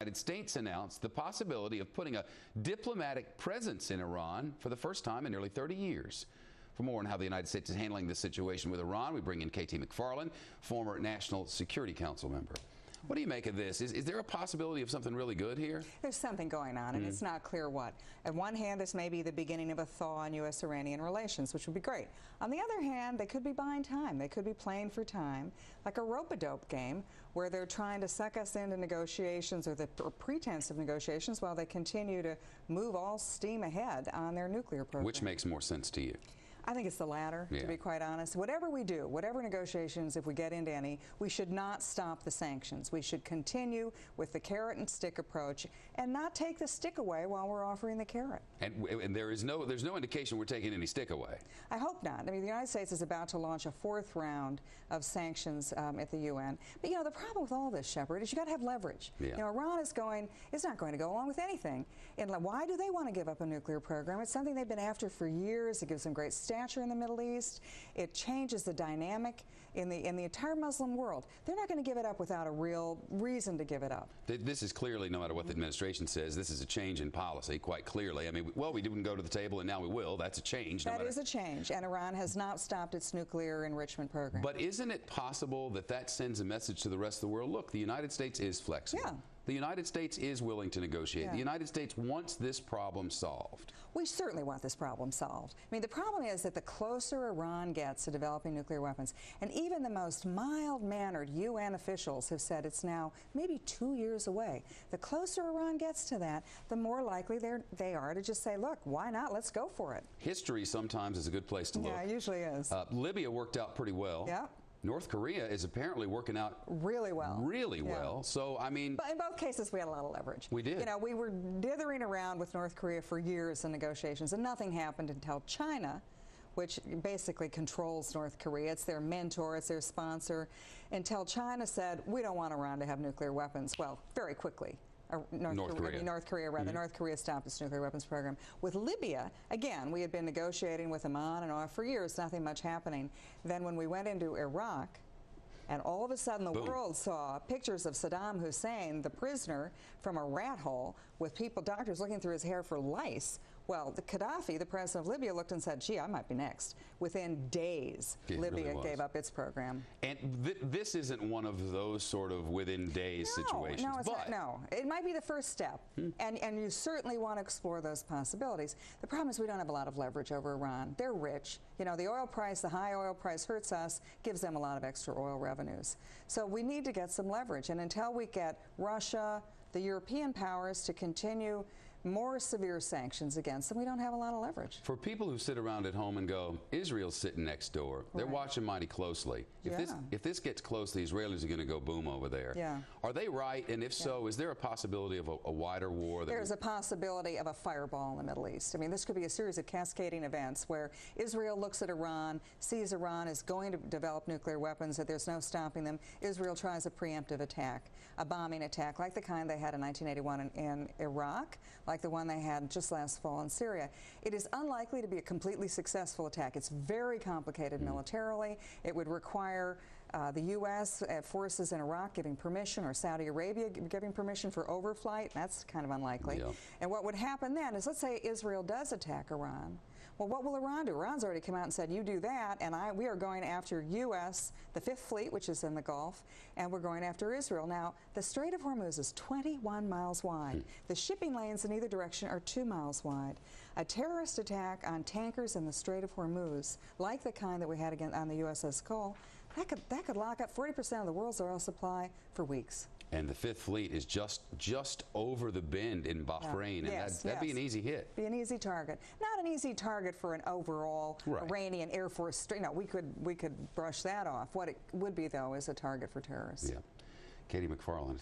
United States announced the possibility of putting a diplomatic presence in Iran for the first time in nearly 30 years. For more on how the United States is handling this situation with Iran, we bring in K.T. McFarland, former National Security Council member. What do you make of this? Is there a possibility of something really good here? There's something going on, and it's not clear what. On one hand, this may be the beginning of a thaw in U.S.-Iranian relations, which would be great. On the other hand, they could be buying time. They could be playing for time, like a rope-a-dope game, where they're trying to suck us into negotiations or pretense of negotiations while they continue to move all steam ahead on their nuclear program. Which makes more sense to you? I think it's the latter, to be quite honest. Whatever we do, whatever negotiations, if we get into any, we should not stop the sanctions. We should continue with the carrot and stick approach and not take the stick away while we're offering the carrot. And there's no indication we're taking any stick away. I hope not. I mean, the United States is about to launch a fourth round of sanctions at the UN. But, you know, the problem with all this, Shepard, is you've got to have leverage. You know, Iran is not going to go along with anything. And why do they want to give up a nuclear program? It's something they've been after for years. It gives them great stature in the Middle East. It changes the dynamic in the entire Muslim world. They're not going to give it up without a real reason to give it up. This is clearly, no matter what the administration says, this is a change in policy, quite clearly. I mean, well, we didn't go to the table and now we will. That's a change. That is a change, and Iran has not stopped its nuclear enrichment program. But isn't it possible that that sends a message to the rest of the world? Look, the United States is flexible. Yeah. The United States is willing to negotiate. The United States wants this problem solved. We certainly want this problem solved. I mean, the problem is that the closer Iran gets to developing nuclear weapons, and even the most mild-mannered UN officials have said it's now maybe 2 years away. The closer Iran gets to that, the more likely they are to just say, look, why not? Let's go for it. History sometimes is a good place to look. Yeah, it usually is. Libya worked out pretty well. Yeah. North Korea is apparently working out really well. Really well. So, I mean... But in both cases, we had a lot of leverage. We did. You know, we were dithering around with North Korea for years in negotiations, and nothing happened until China, which basically controls North Korea. It's their mentor, it's their sponsor, until China said, we don't want Iran to have nuclear weapons. Well, very quickly. North Korea stopped its nuclear weapons program. With Libya, again, we had been negotiating with them on and off for years, nothing much happening. Then when we went into Iraq, and all of a sudden the world saw pictures of Saddam Hussein, the prisoner, from a rat hole with doctors looking through his hair for lice. Well, the Gaddafi, the president of Libya, looked and said, gee, I might be next. Within days, Libya gave up its program. And this isn't one of those sort of within days situations. No, it's not. No, it might be the first step. And you certainly want to explore those possibilities. The problem is we don't have a lot of leverage over Iran. They're rich. You know, the oil price, the high oil price hurts us, gives them a lot of extra oil revenues. So we need to get some leverage. And until we get Russia, the European powers to continue more severe sanctions against them, we don't have a lot of leverage. For people who sit around at home and go, Israel's sitting next door, they're watching mighty closely. If this gets close, the Israelis are going to go boom over there. Are they right? And if so, is there a possibility of a wider war? There's a possibility of a fireball in the Middle East. I mean, this could be a series of cascading events where Israel looks at Iran, sees Iran is going to develop nuclear weapons, that there's no stopping them. Israel tries a preemptive attack, a bombing attack, like the kind they had in 1981 in Iraq, like the one they had just last fall in Syria. It is unlikely to be a completely successful attack. It's very complicated militarily. It would require the U.S. forces in Iraq giving permission, or Saudi Arabia giving permission for overflight. That's kind of unlikely. And what would happen then is, let's say Israel does attack Iran. Well, what will Iran do? Iran's already come out and said, you do that, and we are going after U.S., the Fifth Fleet, which is in the Gulf, and we're going after Israel. Now, the Strait of Hormuz is 21 miles wide. The shipping lanes in either direction are 2 miles wide. A terrorist attack on tankers in the Strait of Hormuz, like the kind that we had again on the USS Cole, that could lock up 40% of the world's oil supply for weeks. And the Fifth Fleet is just over the bend in Bahrain, and that'd be an easy hit. Be an easy target. Not an easy target for an overall Iranian Air Force. You know, we could brush that off. What it would be, though, is a target for terrorists. K.T. McFarland.